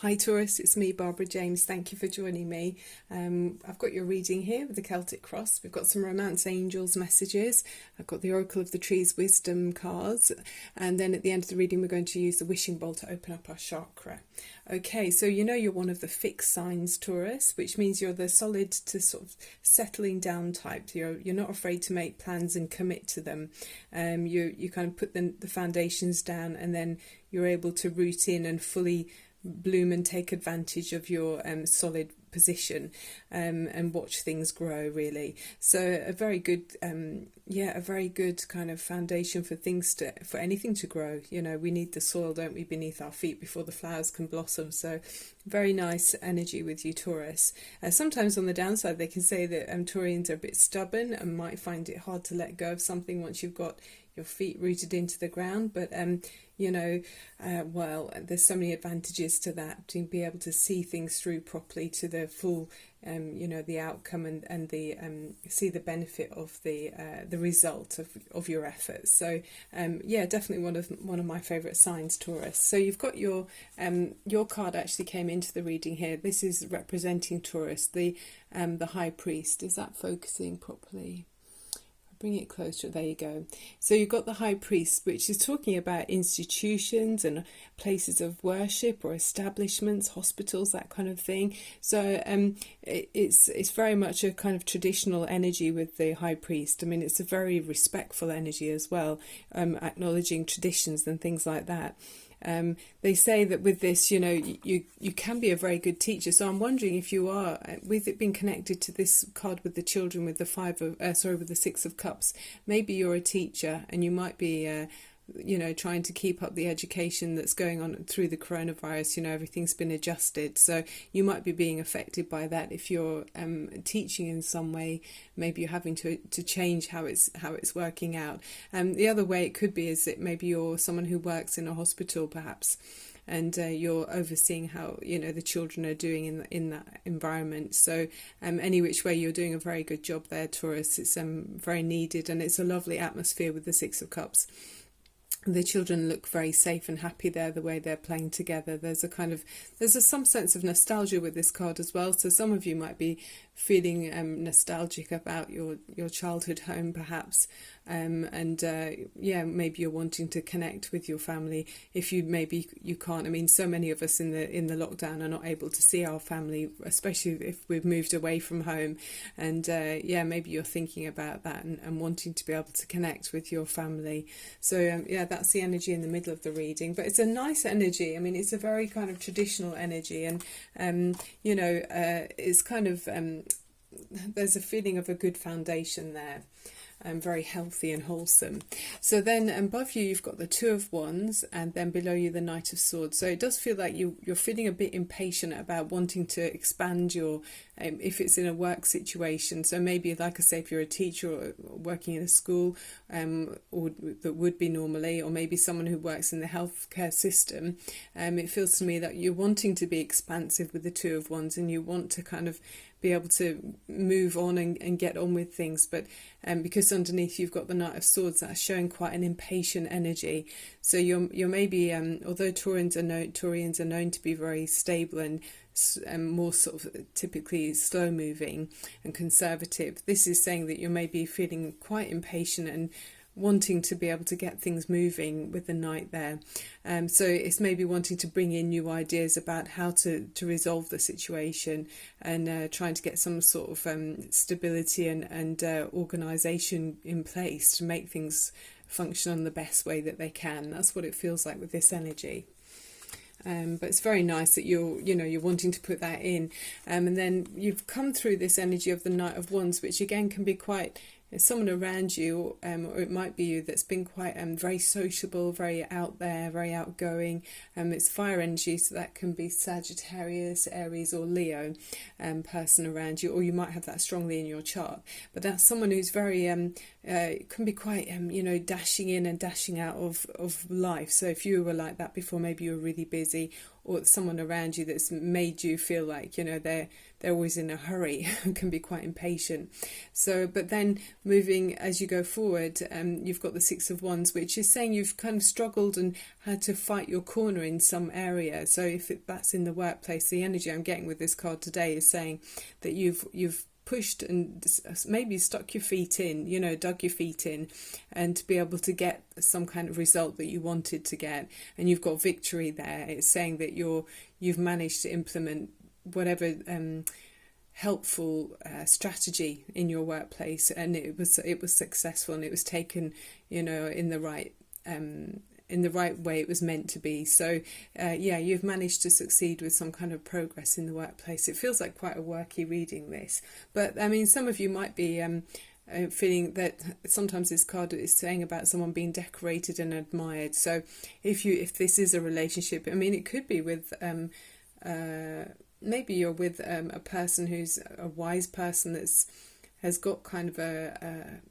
Hi Taurus, it's me, Barbara James. Thank you for joining me. I've got your reading here with the Celtic Cross. We've got some Romance Angels messages. I've got the Oracle of the Trees Wisdom cards. And then at the end of the reading, we're going to use the Wishing Bowl to open up our chakra. Okay, so you know you're one of the fixed signs, Taurus, which means you're the solid to sort of settling down type. You're not afraid to make plans and commit to them. You kind of put the foundations down, and then you're able to root in and fully bloom and take advantage of your solid position and watch things grow, really. So a very good a very good kind of foundation for for anything to grow. You know, we need the soil, don't we, beneath our feet before the flowers can blossom. So very nice energy with you, Taurus. Sometimes on the downside they can say that Taurians are a bit stubborn and might find it hard to let go of something once you've got your feet rooted into the ground, but well, there's so many advantages to that, to be able to see things through properly to the full, the outcome and the see the benefit of the result of your efforts. So definitely one of my favourite signs, Taurus. So you've got your card actually came into the reading here. This is representing Taurus, the High Priest. Is that focusing properly? Bring it closer. There you go. So you've got the High Priest, which is talking about institutions and places of worship or establishments, hospitals, that kind of thing. So it's very much a kind of traditional energy with the High Priest. I mean, it's a very respectful energy as well, acknowledging traditions and things like that. They say that with this, you can be a very good teacher. So I'm wondering if you are, with it being connected to this card with the children, with the with the Six of Cups, maybe you're a teacher and you might be trying to keep up the education that's going on through the coronavirus. Everything's been adjusted, so you might be being affected by that. If you're teaching in some way, maybe you're having to change how it's working out. The other way it could be is that maybe you're someone who works in a hospital, perhaps, and you're overseeing how the children are doing in that environment. So any which way, you're doing a very good job there, Taurus. It's very needed, and it's a lovely atmosphere with the Six of Cups. The children look very safe and happy there, the way they're playing together. There's some sense of nostalgia with this card as well. So some of you might be feeling nostalgic about your childhood home, perhaps, maybe you're wanting to connect with your family. If you can't. I mean, so many of us in the lockdown are not able to see our family, especially if we've moved away from home. And maybe you're thinking about that and wanting to be able to connect with your family. So that's the energy in the middle of the reading. But it's a nice energy. I mean, it's a very kind of traditional energy, and it's kind of there's a feeling of a good foundation there. Very healthy and wholesome. So then above you've got the Two of Wands, and then below you the Knight of Swords. So it does feel like you're feeling a bit impatient about wanting to expand your if it's in a work situation. So maybe, like I say, if you're a teacher or working in a school, or that would be normally, or maybe someone who works in the healthcare system, it feels to me that you're wanting to be expansive with the Two of Wands, and you want to kind of be able to move on and get on with things, but because underneath you've got the Knight of Swords, that's showing quite an impatient energy. So you're maybe although Taurians are known to be very stable and more sort of typically slow moving and conservative, this is saying that you're maybe feeling quite impatient and wanting to be able to get things moving with the Knight there. So it's maybe wanting to bring in new ideas about how to resolve the situation, and trying to get some sort of stability and organisation in place to make things function in the best way that they can. That's what it feels like with this energy. But it's very nice that you're wanting to put that in, and then you've come through this energy of the Knight of Wands, which again can be quite someone around you, or it might be you, that's been quite very sociable, very out there, very outgoing. It's fire energy, so that can be Sagittarius, Aries or Leo person around you, or you might have that strongly in your chart. But that's someone who's very it can be quite, dashing in and dashing out of life. So if you were like that before, maybe you were really busy, or someone around you that's made you feel like, they're always in a hurry and can be quite impatient. So, but then moving as you go forward, you've got the Six of Wands, which is saying you've kind of struggled and had to fight your corner in some area. So if that's in the workplace, the energy I'm getting with this card today is saying that you've pushed and maybe stuck your feet in, dug your feet in, and to be able to get some kind of result that you wanted to get, and you've got victory there. It's saying that you've managed to implement whatever helpful strategy in your workplace, and it was successful, and it was taken in the right way it was meant to be. So you've managed to succeed with some kind of progress in the workplace. It feels like quite a worky reading, this, but I mean, some of you might be feeling that sometimes this card is saying about someone being decorated and admired. So if this is a relationship, I mean, it could be with maybe you're with a person who's a wise person has got kind of a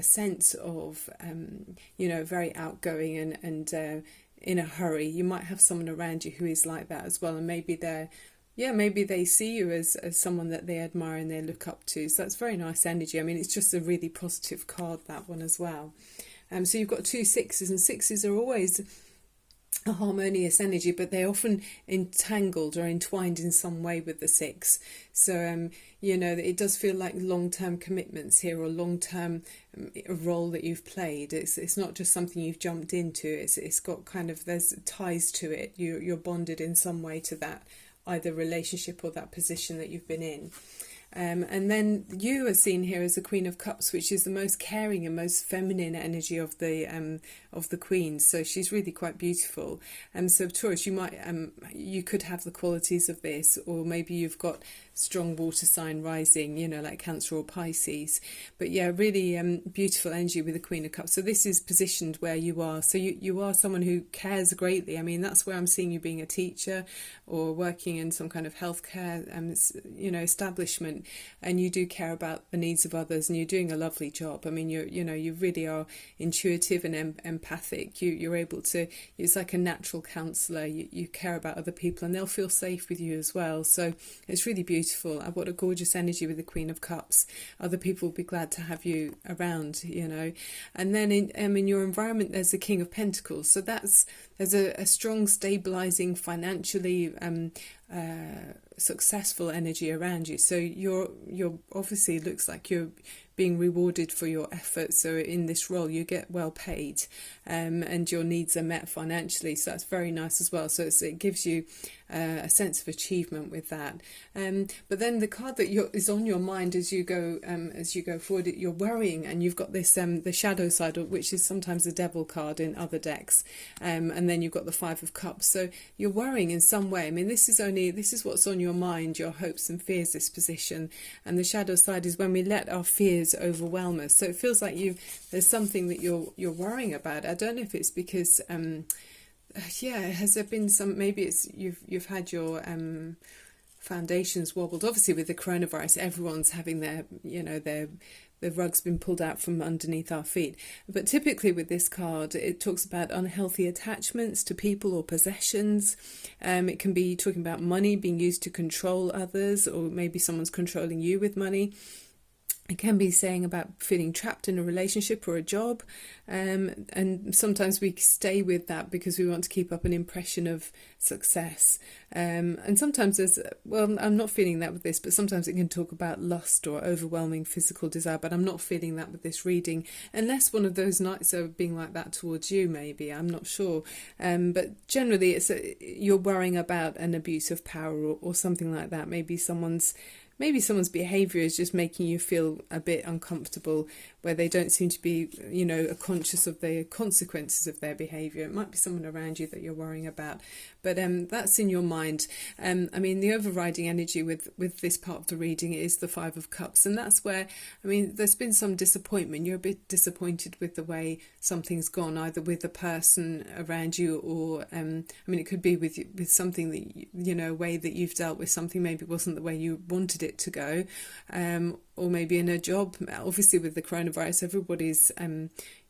sense of very outgoing and in a hurry. You might have someone around you who is like that as well, and maybe they see you as someone that they admire and they look up to. So that's very nice energy. I mean, it's just a really positive card, that one as well. So you've got 2 sixes, and sixes are always a harmonious energy, but they're often entangled or entwined in some way with the 6. So it does feel like long-term commitments here, or long-term role that you've played. It's not just something you've jumped into. It's got kind of, there's ties to it. You're bonded in some way to that either relationship or that position that you've been in. And then you are seen here as the Queen of Cups, which is the most caring and most feminine energy of the queens. So she's really quite beautiful. So Taurus, you could have the qualities of this, or maybe you've got strong water sign rising, like Cancer or Pisces. But yeah, really beautiful energy with the Queen of Cups. So this is positioned where you are. So you are someone who cares greatly. I mean, that's where I'm seeing you being a teacher or working in some kind of healthcare, establishment, and you do care about the needs of others, and you're doing a lovely job. I mean, you really are intuitive and empathic. You're able to. It's like a natural counsellor. You care about other people, and they'll feel safe with you as well. So it's really beautiful. What a gorgeous energy with the Queen of Cups. Other people will be glad to have you around, And then in your environment, there's the King of Pentacles. So there's a strong, stabilizing, financially successful energy around you. So you're obviously, looks like you're being rewarded for your efforts. So in this role, you get well paid, and your needs are met financially. So that's very nice as well. So it gives you a sense of achievement with that. But then the card that is on your mind as you go forward, you're worrying, and you've got this the shadow side, which is sometimes the devil card in other decks, and then you've got the 5 of Cups. So you're worrying in some way. I mean, this is what's on your mind, your hopes and fears, this position. And the shadow side is when we let our fears overwhelm us. So it feels like there's something that you're worrying about. I don't know if it's because has there been some, maybe it's you've had your foundations wobbled. Obviously with the coronavirus, everyone's having the rug's been pulled out from underneath our feet. But typically with this card, it talks about unhealthy attachments to people or possessions. It can be talking about money being used to control others, or maybe someone's controlling you with money. It can be saying about feeling trapped in a relationship or a job, and sometimes we stay with that because we want to keep up an impression of success. And sometimes I'm not feeling that with this, but sometimes it can talk about lust or overwhelming physical desire, but I'm not feeling that with this reading, unless one of those nights are being like that towards you, maybe, I'm not sure. But generally you're worrying about an abuse of power or something like that. Maybe someone's behaviour is just making you feel a bit uncomfortable, where they don't seem to be, conscious of the consequences of their behaviour. It might be someone around you that you're worrying about, but that's in your mind. I mean, the overriding energy with this part of the reading is the 5 of Cups, and that's where, I mean, there's been some disappointment. You're a bit disappointed with the way something's gone, either with the person around you, or it could be with something that a way that you've dealt with something maybe wasn't the way you wanted it to go, or maybe in a job. Obviously with the coronavirus, everybody's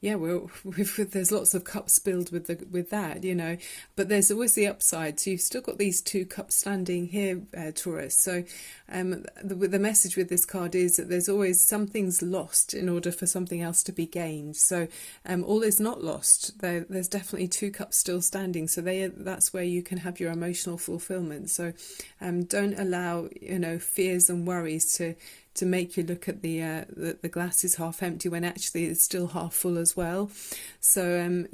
there's lots of cups spilled with that, you know, but there's always the upside. So you've still got these 2 cups standing here, Taurus. So the message with this card is that there's always something's lost in order for something else to be gained. So all is not lost. There's definitely 2 cups still standing. So that's where you can have your emotional fulfillment. So don't allow, you know, fears and worries to make you look at the glass is half empty when actually it's still half full as well. So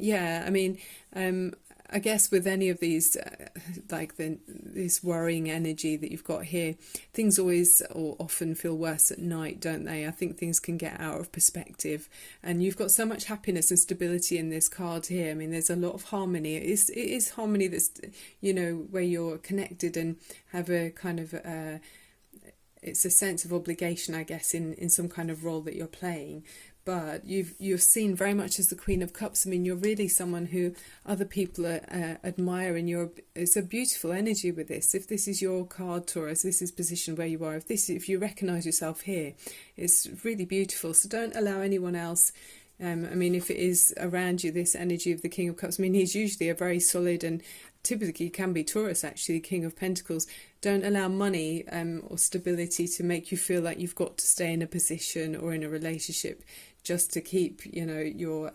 I guess with any of these, this worrying energy that you've got here, things always or often feel worse at night, don't they? I think things can get out of perspective, and you've got so much happiness and stability in this card here. I mean, there's a lot of harmony. It is harmony that's, you know, where you're connected and have a kind of it's a sense of obligation, I guess, in some kind of role that you're playing. But you're seen very much as the Queen of Cups. I mean, you're really someone who other people admire, and it's a beautiful energy with this. If this is your card, Taurus, this is positioned where you are. If you recognise yourself here, it's really beautiful. So don't allow anyone else. I mean, if it is around you, this energy of the King of Cups, I mean, he's usually a very solid and typically can be Taurus, actually, King of Pentacles. Don't allow money or stability to make you feel like you've got to stay in a position or in a relationship just to keep, you know, your,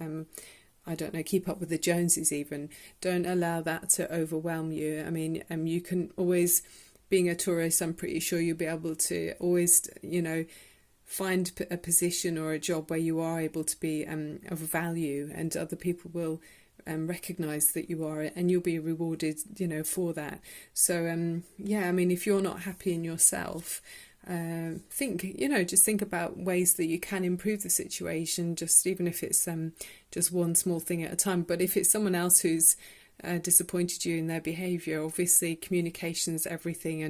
keep up with the Joneses even. Don't allow that to overwhelm you. I mean, you can always, being a Taurus, I'm pretty sure you'll be able to always, you know, find a position or a job where you are able to be of value, and other people will recognise that you are, and you'll be rewarded, you know, for that. So I mean, if you're not happy in yourself, just think about ways that you can improve the situation, just even if it's just one small thing at a time. But if it's someone else who's disappointed you in their behaviour, obviously communication's everything,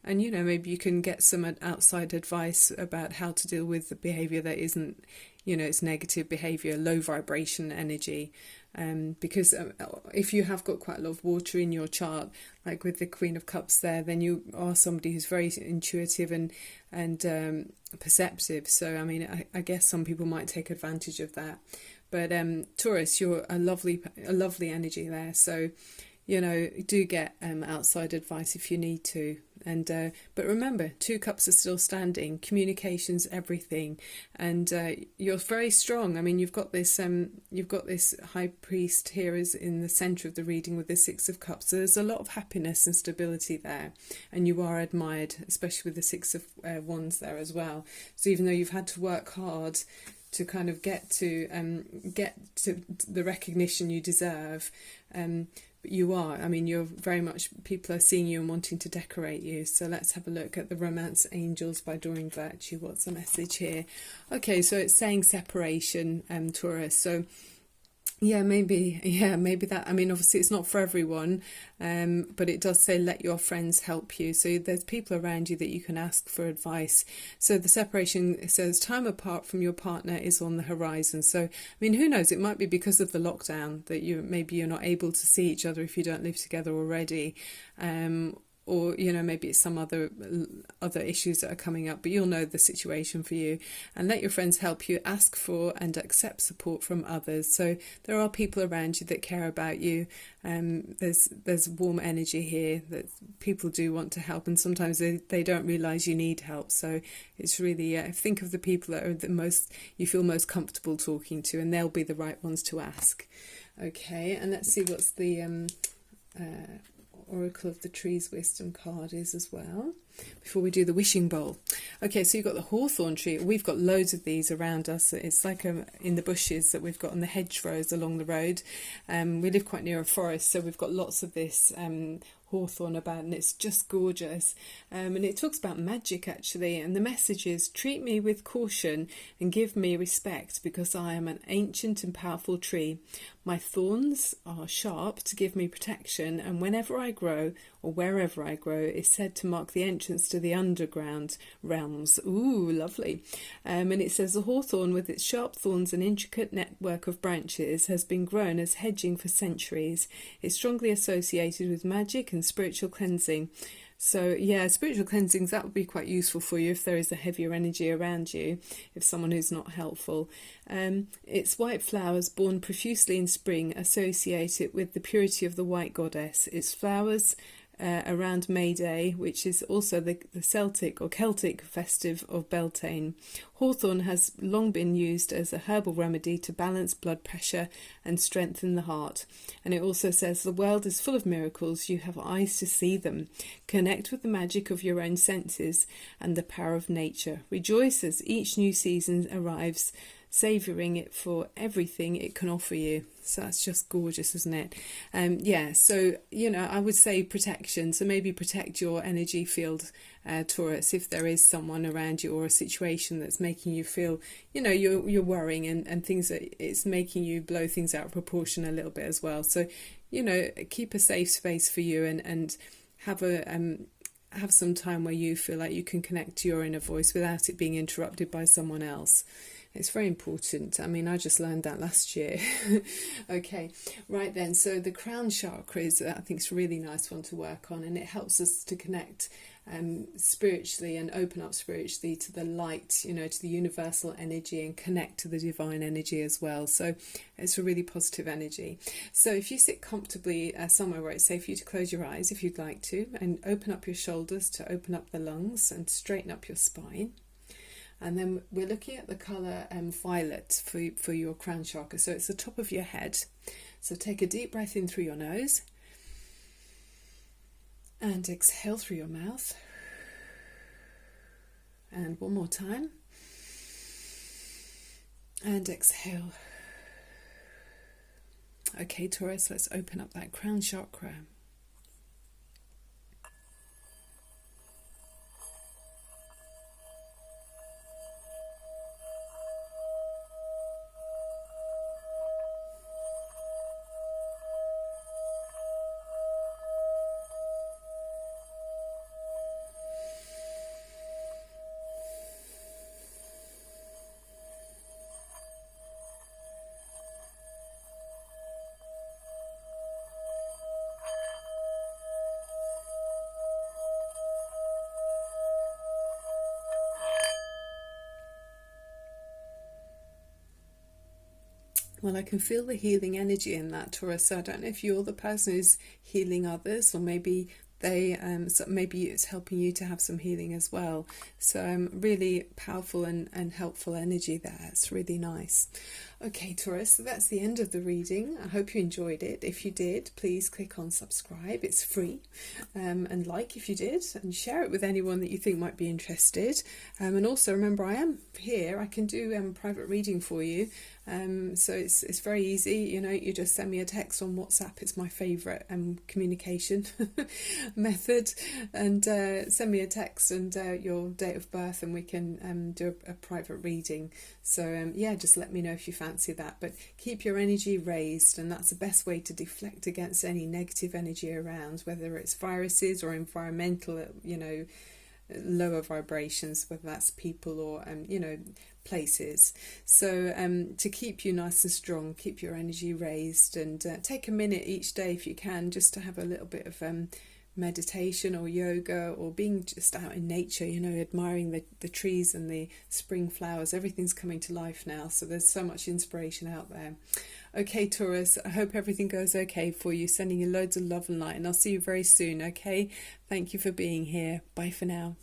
and you know, maybe you can get some outside advice about how to deal with the behaviour that isn't, you know, it's negative behaviour, low vibration energy. Because if you have got quite a lot of water in your chart, like with the Queen of Cups there, then you are somebody who's very intuitive and perceptive. So I mean, I guess some people might take advantage of that. But Taurus, you're a lovely energy there. So, you know, do get outside advice if you need to. And but remember, 2 cups are still standing. Communication's everything, and you're very strong. I mean, you've got this High Priest here is in the centre of the reading with the 6 of Cups. So there's a lot of happiness and stability there, and you are admired, especially with the 6 of Wands there as well. So even though you've had to work hard to kind of get to the recognition you deserve, you are. I mean, you're very much, people are seeing you and wanting to decorate you. So let's have a look at the Romance Angels by Doreen Virtue. What's the message here? Okay, so it's saying separation, Taurus. So maybe that, I mean, obviously it's not for everyone, but it does say let your friends help you. So there's people around you that you can ask for advice. So the separation, it says time apart from your partner is on the horizon. So I mean, who knows, it might be because of the lockdown that you're not able to see each other if you don't live together already, or, you know, maybe it's some other issues that are coming up, but you'll know the situation for you. And let your friends help you. Ask for and accept support from others. So there are people around you that care about you. There's warm energy here that people do want to help, and sometimes they don't realise you need help. So it's really, think of the people that are you feel most comfortable talking to, and they'll be the right ones to ask. Okay, and let's see what's the Oracle of the Trees Wisdom card is as well, before we do the wishing bowl. Okay, so you've got the hawthorn tree. We've got loads of these around us. It's like in the bushes that we've got in the hedgerows along the road. We live quite near a forest, so we've got lots of this hawthorn about, and it's just gorgeous. And it talks about magic, actually, and the message is, treat me with caution and give me respect, because I am an ancient and powerful tree. My thorns are sharp to give me protection, and whenever I grow, or wherever I grow, is said to mark the entrance to the underground realms. Ooh, lovely. And it says, the hawthorn, with its sharp thorns and intricate network of branches, has been grown as hedging for centuries. It's strongly associated with magic and and spiritual cleansing. So yeah, spiritual cleansings, that would be quite useful for you if there is a heavier energy around you, if someone who's not helpful. It's white flowers born profusely in spring associated with the purity of the white goddess. It's flowers around May Day, which is also the Celtic or Celtic festive of Beltane. Hawthorn has long been used as a herbal remedy to balance blood pressure and strengthen the heart. And it also says the world is full of miracles. You have eyes to see them. Connect with the magic of your own senses and the power of nature. Rejoice as each new season arrives, savouring it for everything it can offer you. So that's just gorgeous, isn't it? Yeah, so, you know, I would say protection. So maybe protect your energy field, Taurus, if there is someone around you or a situation that's making you feel, you know, you're worrying and things that it's making you blow things out of proportion a little bit as well. So, you know, keep a safe space for you and have have some time where you feel like you can connect to your inner voice without it being interrupted by someone else. It's very important. I mean, I just learned that last year. Okay, right then. So the crown chakra is, I think, it's a really nice one to work on, and it helps us to connect spiritually and open up spiritually to the light, you know, to the universal energy, and connect to the divine energy as well. So it's a really positive energy. So if you sit comfortably somewhere where it's safe for you to close your eyes if you'd like to, and open up your shoulders to open up the lungs and straighten up your spine. And then we're looking at the colour violet for your crown chakra. So it's the top of your head. So take a deep breath in through your nose. And exhale through your mouth. And one more time. And exhale. Okay, Taurus, let's open up that crown chakra. Well, I can feel the healing energy in that, Taurus. So I don't know if you're the person who's healing others, or maybe maybe it's helping you to have some healing as well. So really powerful and helpful energy there. It's really nice. Okay, Taurus, so that's the end of the reading. I hope you enjoyed it. If you did, please click on subscribe. It's free. And like if you did, and share it with anyone that you think might be interested. And also remember, I am here. I can do private reading for you. So it's very easy. You know, you just send me a text on WhatsApp. It's my favourite communication method. And send me a text and your date of birth, and we can do a private reading. So yeah, just let me know if you fancy that. But keep your energy raised, and that's the best way to deflect against any negative energy around, whether it's viruses or environmental, you know, lower vibrations, whether that's people or you know, places. So to keep you nice and strong, keep your energy raised, and take a minute each day if you can, just to have a little bit of meditation or yoga, or being just out in nature, you know, admiring the trees and the spring flowers. Everything's coming to life now, so there's so much inspiration out there. Okay, Taurus, I hope everything goes okay for you. Sending you loads of love and light, and I'll see you very soon. Okay, thank you for being here. Bye for now.